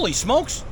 Holy smokes!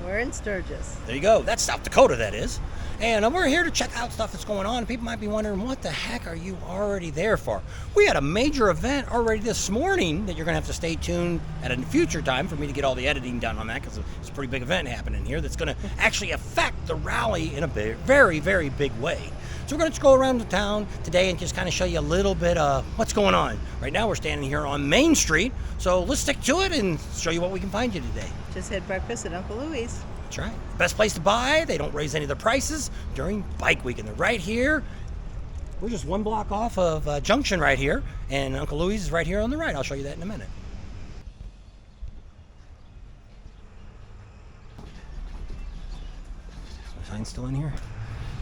We're in Sturgis. There you go. That's South Dakota, that is. And we're here to check out stuff that's going on. People might be wondering, what the heck are you already there for? We had a major event already this morning that you're going to have to stay tuned at a future time for me to get all the editing done on that, because it's a pretty big event happening here that's going to actually affect the rally in a very, very big way. So we're going to go around the town today and just kind of show you a little bit of what's going on. Right now we're standing here on Main Street, so let's stick to it and show you what we can find you today. Just had breakfast at Uncle Louie's. That's right. Best place to buy. They don't raise any of the prices during Bike Week. And they're right here. We're just one block off of Junction right here. And Uncle Louie's is right here on the right. I'll show you that in a minute. The sign's still in here.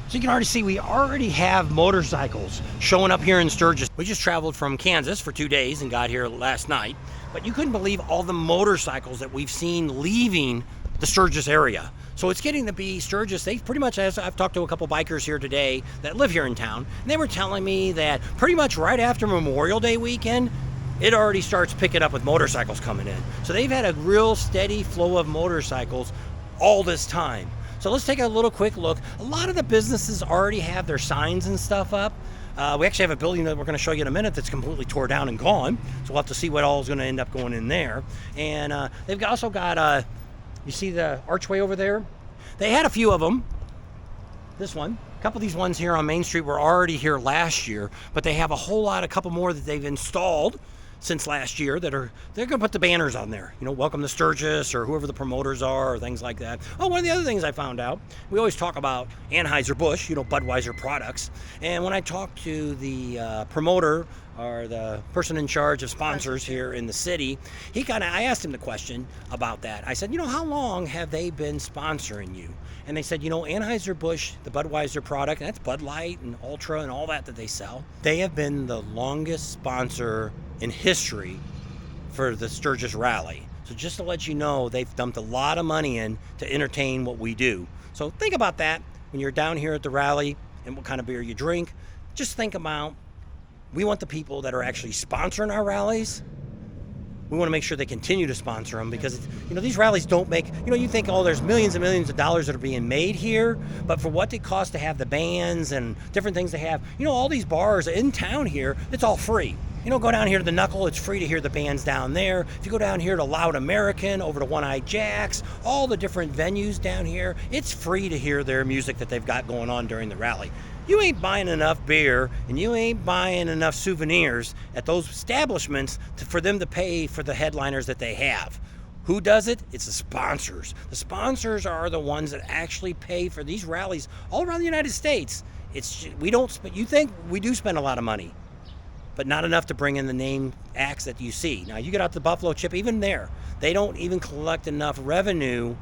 So you can already see we already have motorcycles showing up here in Sturgis. We just traveled from Kansas for 2 days and got here last night. But you couldn't believe all the motorcycles that we've seen leaving the Sturgis area. So it's getting to be Sturgis. They pretty much, as I've talked to a couple bikers here today that live here in town, and they were telling me that pretty much right after Memorial Day weekend, it already starts picking up with motorcycles coming in. So they've had a real steady flow of motorcycles all this time. So let's take a little quick look. A lot of the businesses already have their signs and stuff up. We actually have a building that we're going to show you in a minute that's completely tore down and gone. So we'll have to see what all is going to end up going in there. And they've also got you see the archway over there? They had a few of them. This one. A couple of these ones here on Main Street were already here last year, but they have a couple more that they've installed since last year they're going to put the banners on there. You know, welcome to Sturgis, or whoever the promoters are, or things like that. Oh, one of the other things I found out, we always talk about Anheuser-Busch, Budweiser products. And when I talked to the promoter, or the person in charge of sponsors here in the city, I asked him the question about that. I said, how long have they been sponsoring you? And they said, Anheuser-Busch, the Budweiser product, and that's Bud Light and Ultra and all that they sell, they have been the longest sponsor in history for the Sturgis Rally. So just to let you know, they've dumped a lot of money in to entertain what we do. So think about that when you're down here at the rally and what kind of beer you drink. Just think about, we want the people that are actually sponsoring our rallies, we want to make sure they continue to sponsor them, because these rallies don't make, you think, there's millions and millions of dollars that are being made here, but for what they cost to have the bands and different things they have, all these bars in town here, it's all free. Go down here to the Knuckle, it's free to hear the bands down there. If you go down here to Loud American, over to One-Eyed Jacks, all the different venues down here, it's free to hear their music that they've got going on during the rally. You ain't buying enough beer and you ain't buying enough souvenirs at those establishments for them to pay for the headliners that they have. Who does it? It's the sponsors. The sponsors are the ones that actually pay for these rallies all around the United States. You think we do spend a lot of money, but not enough to bring in the name acts that you see. Now, you get out the Buffalo Chip, even there, they don't even collect enough revenue.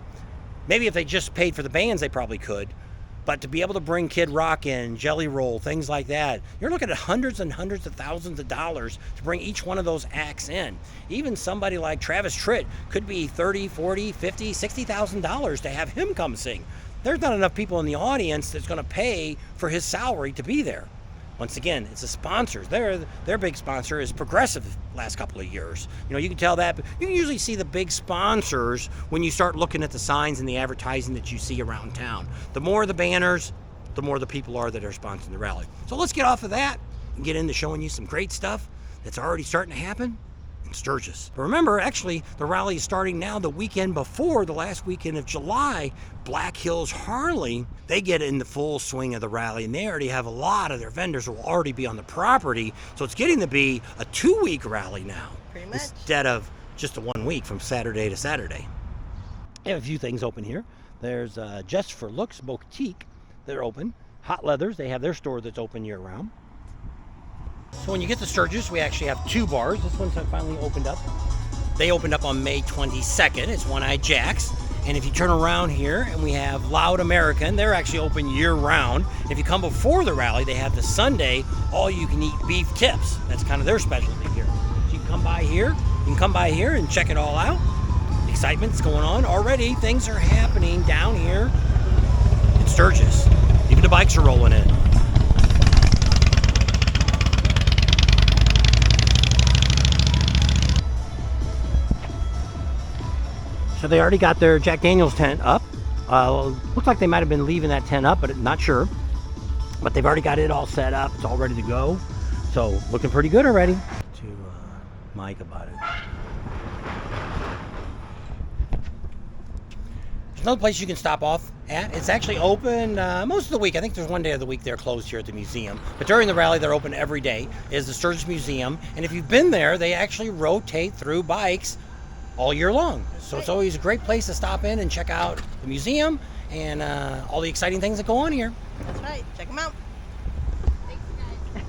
Maybe if they just paid for the bands, they probably could. But to be able to bring Kid Rock in, Jelly Roll, things like that, you're looking at hundreds and hundreds of thousands of dollars to bring each one of those acts in. Even somebody like Travis Tritt could be $30,000, $40,000, $50,000, $60,000 to have him come sing. There's not enough people in the audience that's going to pay for his salary to be there. Once again, it's the sponsors. Their big sponsor is Progressive last couple of years. You can tell that, but you can usually see the big sponsors when you start looking at the signs and the advertising that you see around town. The more the banners, the more the people are that are sponsoring the rally. So let's get off of that and get into showing you some great stuff that's already starting to happen in Sturgis. But remember, actually, the rally is starting now the weekend before, the last weekend of July. Black Hills Harley, they get in the full swing of the rally, and they already have a lot of their vendors will already be on the property. So it's getting to be a 2-week rally now, pretty much, instead of just a 1 week from Saturday to Saturday. They have a few things open here. There's Just for Looks Boutique. They're open. Hot Leathers, they have their store that's open year round. So when you get to Sturgis, we actually have 2 bars. This one's finally opened up. They opened up on May 22nd. It's One-Eyed Jacks. And if you turn around here, and we have Loud American, they're actually open year-round. If you come before the rally, they have the Sunday all-you-can-eat beef tips. That's kind of their specialty here. So you can come by here and check it all out. Excitement's going on. Already, things are happening down here in Sturgis. Even the bikes are rolling in. So they already got their Jack Daniels tent up. Looks like they might have been leaving that tent up, but not sure. But they've already got it all set up. It's all ready to go. So looking pretty good already. To Mike about it. There's another place you can stop off at. It's actually open most of the week. I think there's one day of the week they're closed here at the museum. But during the rally, they're open every day. Is the Sturgis Museum. And if you've been there, they actually rotate through bikes all year long. So it's always a great place to stop in and check out the museum and all the exciting things that go on here. That's right. Check them out. Thanks, guys.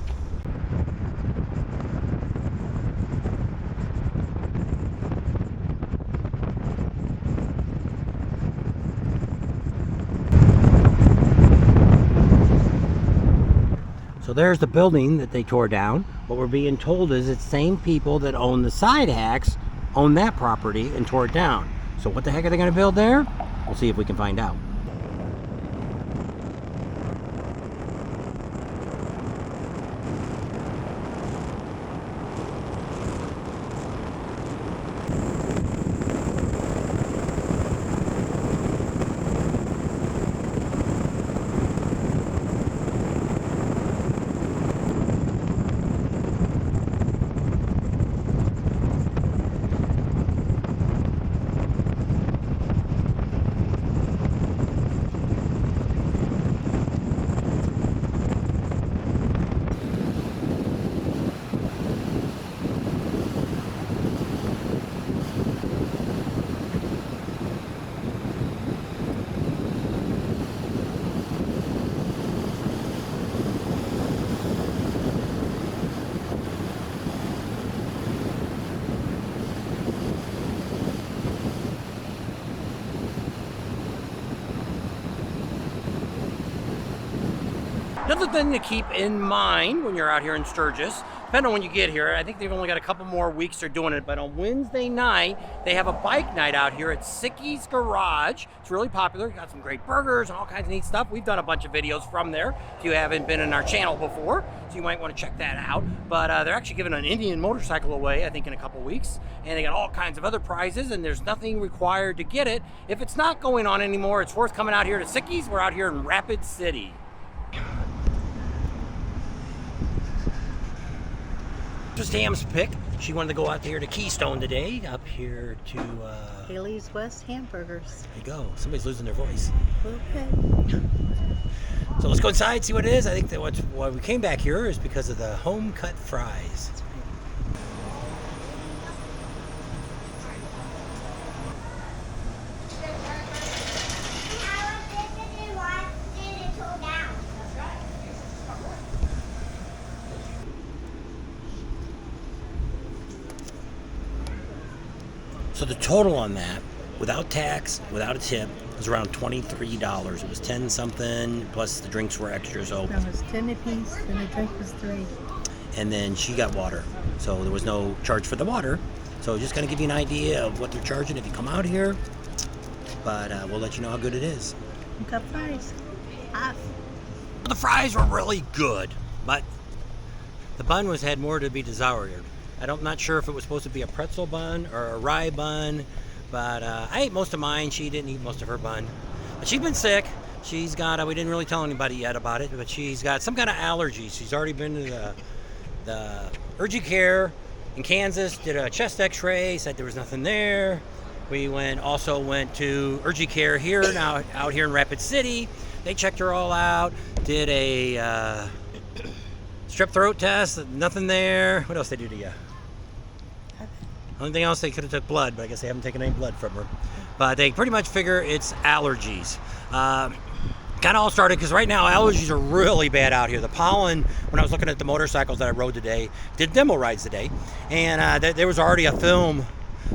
So there's the building that they tore down. What we're being told is it's the same people that own the side hacks own that property and tore it down. So what the heck are they going to build there? We'll see if we can find out. Another thing to keep in mind when you're out here in Sturgis, depending on when you get here, I think they've only got a couple more weeks they're doing it, but on Wednesday night, they have a bike night out here at Sicky's Garage. It's really popular. Got some great burgers and all kinds of neat stuff. We've done a bunch of videos from there if you haven't been in our channel before, so you might want to check that out. But they're actually giving an Indian motorcycle away, I think, in a couple weeks, and they got all kinds of other prizes, and there's nothing required to get it. If it's not going on anymore, it's worth coming out here to Sicky's. We're out here in Rapid City. This was TAM'S pick. She wanted to go out here to Keystone today, up here to Haley's West Hamburgers. there you go. Somebody's losing their voice. Okay. So let's go inside, see what it is. I think that why we came back here is because of the home cut fries. So the total on that, without tax, without a tip, was around $23. It was 10 something, plus the drinks were extra, so. That was 10 apiece, and the drink was 3. And then she got water, so there was no charge for the water. So just kind of give you an idea of what they're charging if you come out here. But we'll let you know how good it is. You got fries. Half. The fries were really good, but the bun had more to be desired. I'm not sure if it was supposed to be a pretzel bun or a rye bun, but I ate most of mine. She didn't eat most of her bun. But she's been sick. She's got, we didn't really tell anybody yet about it, but she's got some kind of allergy. She's already been to the urgent care in Kansas, did a chest x-ray, said there was nothing there. We also went to urgent care here, now out here in Rapid City. They checked her all out, did a strep throat test, nothing there. What else they do to you? Only thing else, they could have took blood, but I guess they haven't taken any blood from her. But they pretty much figure it's allergies. Kind of all started because right now allergies are really bad out here. The pollen, when I was looking at the motorcycles that I rode today, did demo rides today, and there was already a film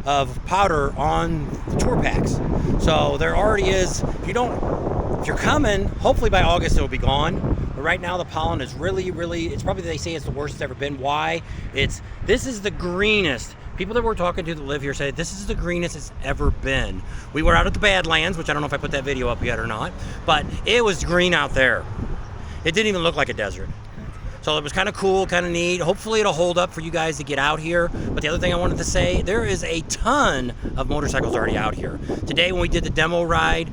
of powder on the tour packs. So there already is, if you're coming, hopefully by August it'll be gone. But right now the pollen is really, it's probably, they say it's the worst it's ever been. Why? This is the greenest. People that we're talking to that live here say this is the greenest it's ever been. We were out at the Badlands, which I don't know if I put that video up yet or not, but it was green out there. It didn't even look like a desert. So it was kind of cool, kind of neat. Hopefully it'll hold up for you guys to get out here. But the other thing I wanted to say, there is a ton of motorcycles already out here. Today when we did the demo ride,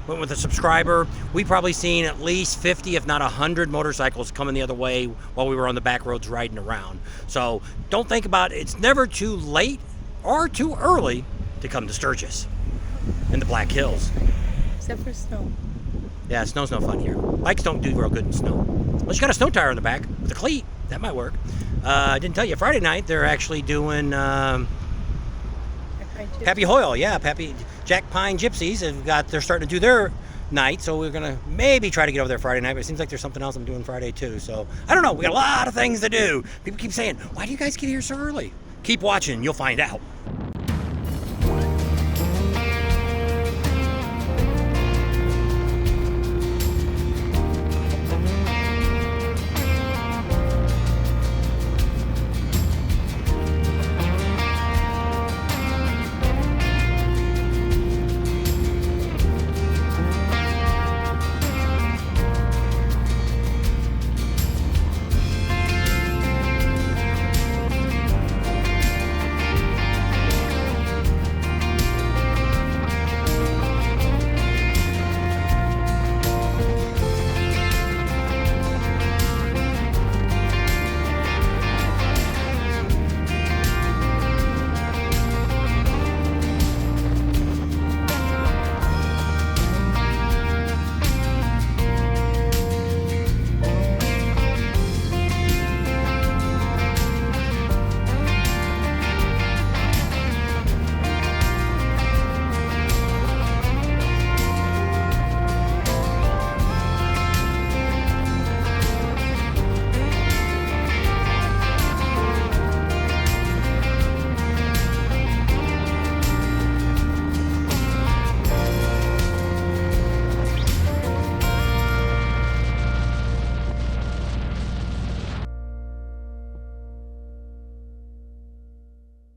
went with a subscriber, we probably seen at least 50, if not 100 motorcycles coming the other way while we were on the back roads riding around. So don't think about it. It's never too late or too early to come to Sturgis in the Black Hills. Except for snow. Yeah, snow's no fun here. Bikes don't do real good in snow. Unless you got a snow tire on the back with a cleat, that might work. I didn't tell you, Friday night they're actually doing Pappy Hoyle. Yeah, Jack Pine Gypsies they're starting to do their night, so we're gonna maybe try to get over there Friday night, but it seems like there's something else I'm doing Friday too. So I don't know, we got a lot of things to do. People keep saying, why do you guys get here so early? Keep watching, you'll find out.